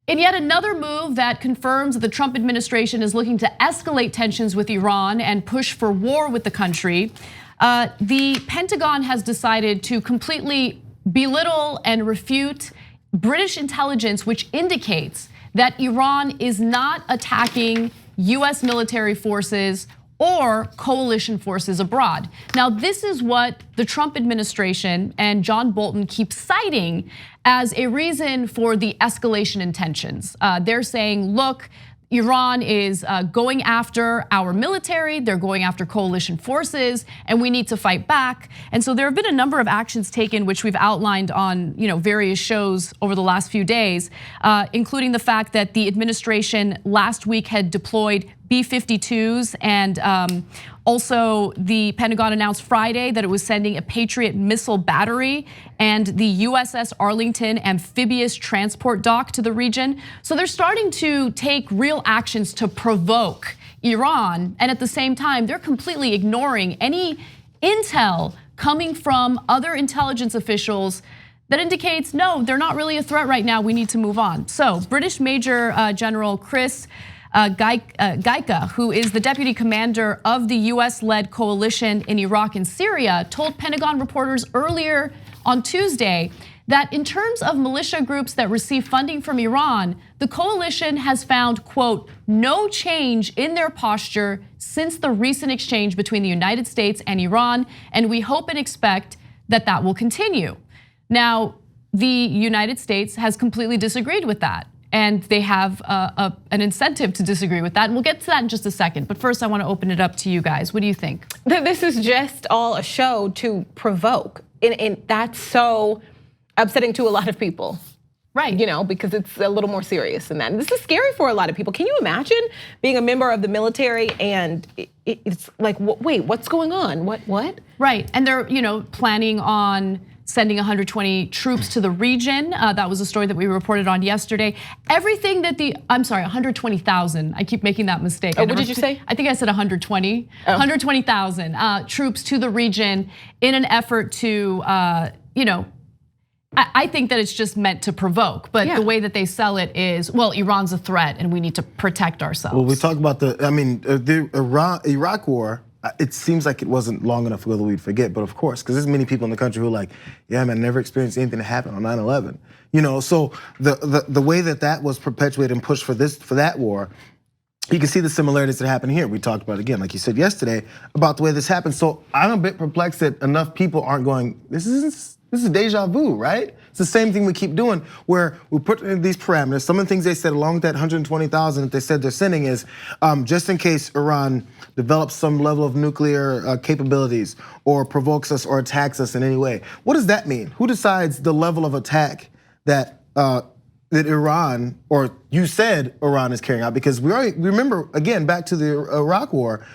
In yet another move that confirms that the Trump administration is looking to escalate tensions with Iran and push for war with the country, the Pentagon has decided to completely belittle and refute British intelligence, which indicates that Iran is not attacking US military forces or coalition forces abroad. Now, this is what the Trump administration and John Bolton keep citing as a reason for the escalation in tensions. They're saying, look, Iran is going after our military, they're going after coalition forces, and we need to fight back. And so there have been a number of actions taken, which we've outlined on various shows over the last few days, including the fact that the administration last week had deployed B-52s, and also the Pentagon announced Friday that it was sending a Patriot missile battery and the USS Arlington amphibious transport dock to the region. So they're starting to take real actions to provoke Iran, and at the same time, they're completely ignoring any intel coming from other intelligence officials that indicates, no, they're not really a threat right now, we need to move on. So British Major General Chris Ghika, who is the deputy commander of the US-led coalition in Iraq and Syria, told Pentagon reporters earlier on Tuesday that in terms of militia groups that receive funding from Iran, the coalition has found, quote, no change in their posture since the recent exchange between the United States and Iran, and we hope and expect that that will continue. Now, the United States has completely disagreed with that. And they have an incentive to disagree with that. And we'll get to that in just a second. But first, I want to open it up to you guys. What do you think? This is just all a show to provoke. And that's so upsetting to a lot of people. Right. Because it's a little more serious than that. And this is scary for a lot of people. Can you imagine being a member of the military and it's like, wait, what's going on? What? Right, and they're planning on sending 120 troops to the region. That was a story that we reported on yesterday. Everything that 120,000. I keep making that mistake. What did you say? I think I said 120. 120,000 troops to the region in an effort to, I think that it's just meant to provoke, but the way that they sell it is, well, Iran's a threat and we need to protect ourselves. Well, we talk about the Iraq war. It seems like it wasn't long enough ago that we'd forget, but of course, because there's many people in the country who are like, yeah, man, never experienced anything that happened on 9/11. So the way that was perpetuated and pushed for that war, you can see the similarities that happen here. We talked about, again, like you said yesterday, about the way this happened. So I'm a bit perplexed that enough people aren't going, this is deja vu, right? It's the same thing we keep doing, where we put in these parameters. Some of the things they said along with that 120,000 that they said they're sending is just in case Iran develops some level of nuclear capabilities or provokes us or attacks us in any way. What does that mean? Who decides the level of attack that Iran, or you said Iran, is carrying out? Because we remember, again, back to the Iraq war,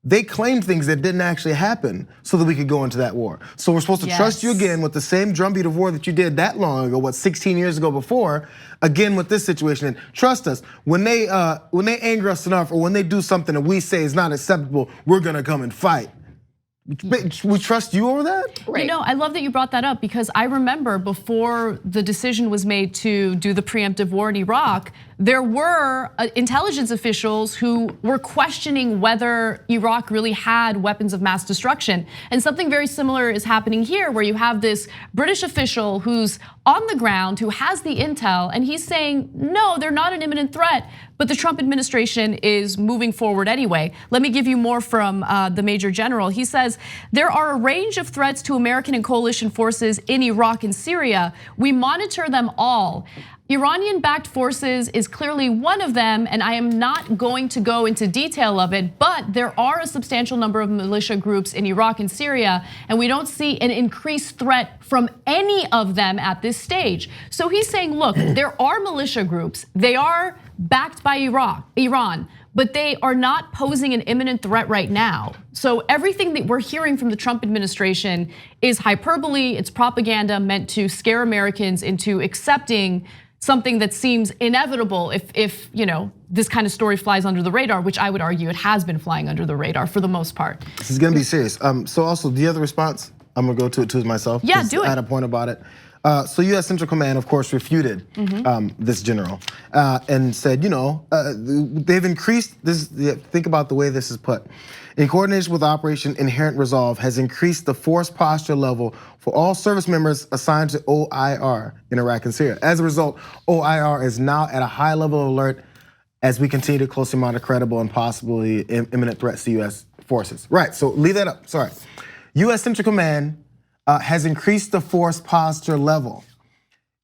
they claimed things that didn't actually happen so that we could go into that war. So we're supposed to trust you again with the same drumbeat of war that you did that long ago, 16 years ago before, again with this situation. And trust us, when they anger us enough, or when they do something that we say is not acceptable, we're gonna come and fight. We trust you over that? Right. I love that you brought that up, because I remember before the decision was made to do the preemptive war in Iraq, there were intelligence officials who were questioning whether Iraq really had weapons of mass destruction. And something very similar is happening here, where you have this British official who's on the ground, who has the intel, and he's saying, no, they're not an imminent threat, but the Trump administration is moving forward anyway. Let me give you more from the Major General. He says, there are a range of threats to American and coalition forces in Iraq and Syria. We monitor them all. Iranian-backed forces is clearly one of them, and I am not going to go into detail of it, but there are a substantial number of militia groups in Iraq and Syria, and we don't see an increased threat from any of them at this stage. So he's saying, look, there are militia groups, they are backed by Iran, but they are not posing an imminent threat right now. So everything that we're hearing from the Trump administration is hyperbole, it's propaganda meant to scare Americans into accepting something that seems inevitable if this kind of story flies under the radar, which I would argue it has been flying under the radar for the most part. This is gonna be serious. So also, the other response, I'm gonna go to it too myself. Yeah, do it. I had a point about it. So U.S. Central Command, of course, refuted this general and said, they've increased this. Think about the way this is put. In coordination with Operation Inherent Resolve, has increased the force posture level for all service members assigned to OIR in Iraq and Syria. As a result, OIR is now at a high level of alert as we continue to closely monitor credible and possibly imminent threats to U.S. forces. Right, so leave that up, sorry. U.S. Central Command has increased the force posture level.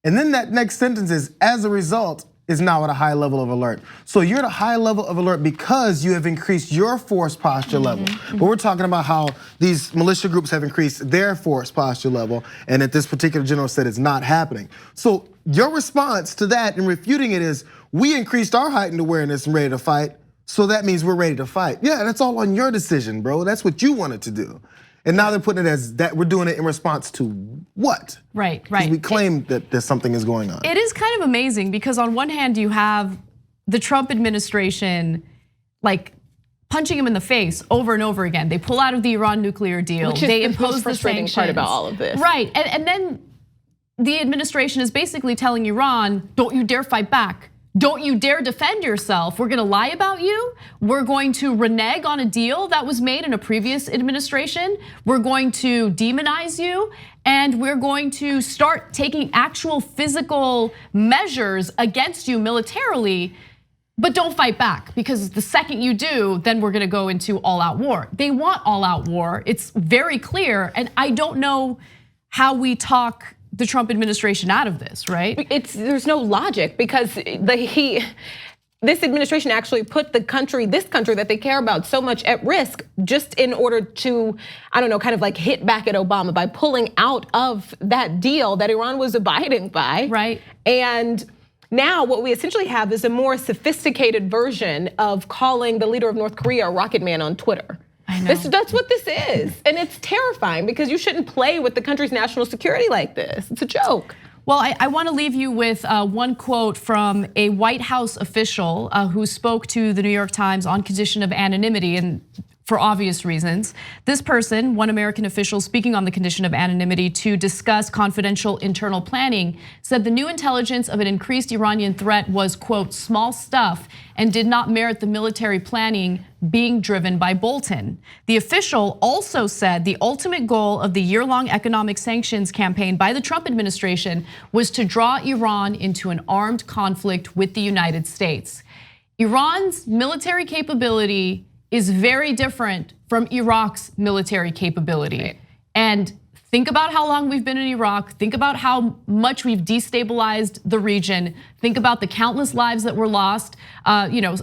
And then that next sentence is, as a result, is now at a high level of alert. So you're at a high level of alert because you have increased your force posture level. But we're talking about how these militia groups have increased their force posture level, and that this particular general said it's not happening. So your response to that in refuting it is, we increased our heightened awareness and ready to fight, so that means we're ready to fight. Yeah, that's all on your decision, bro. That's what you wanted to do. And now they're putting it as that we're doing it in response to what? Right. We claim that there's something is going on. It is kind of amazing because on one hand you have the Trump administration like punching him in the face over and over again. They pull out of the Iran nuclear deal. Which is they the impose most frustrating part about all of this. Right, and then the administration is basically telling Iran, don't you dare fight back. Don't you dare defend yourself. We're gonna lie about you. We're going to renege on a deal that was made in a previous administration. We're going to demonize you. And we're going to start taking actual physical measures against you militarily, but don't fight back, because the second you do, then we're gonna go into all out war. They want all out war, it's very clear. And I don't know how we talk the Trump administration out of this, right? There's no logic because this administration actually put this country that they care about so much at risk just in order to, I don't know, kind of like hit back at Obama by pulling out of that deal that Iran was abiding by. Right. And now what we essentially have is a more sophisticated version of calling the leader of North Korea a rocket man on Twitter. I know. That's what this is. And it's terrifying because you shouldn't play with the country's national security like this. It's a joke. Well, I want to leave you with one quote from a White House official who spoke to the New York Times on condition of anonymity, and for obvious reasons. This person, one American official speaking on the condition of anonymity to discuss confidential internal planning, said the new intelligence of an increased Iranian threat was, quote, small stuff and did not merit the military planning being driven by Bolton. The official also said the ultimate goal of the year-long economic sanctions campaign by the Trump administration was to draw Iran into an armed conflict with the United States. Iran's military capability is very different from Iraq's military capability. Right. And think about how long we've been in Iraq. Think about how much we've destabilized the region. Think about the countless lives that were lost,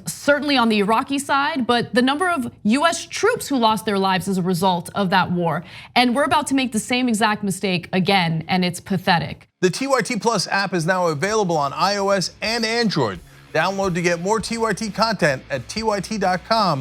certainly on the Iraqi side, but the number of US troops who lost their lives as a result of that war. And we're about to make the same exact mistake again, and it's pathetic. The TYT Plus app is now available on iOS and Android. Download to get more TYT content at tyt.com/app.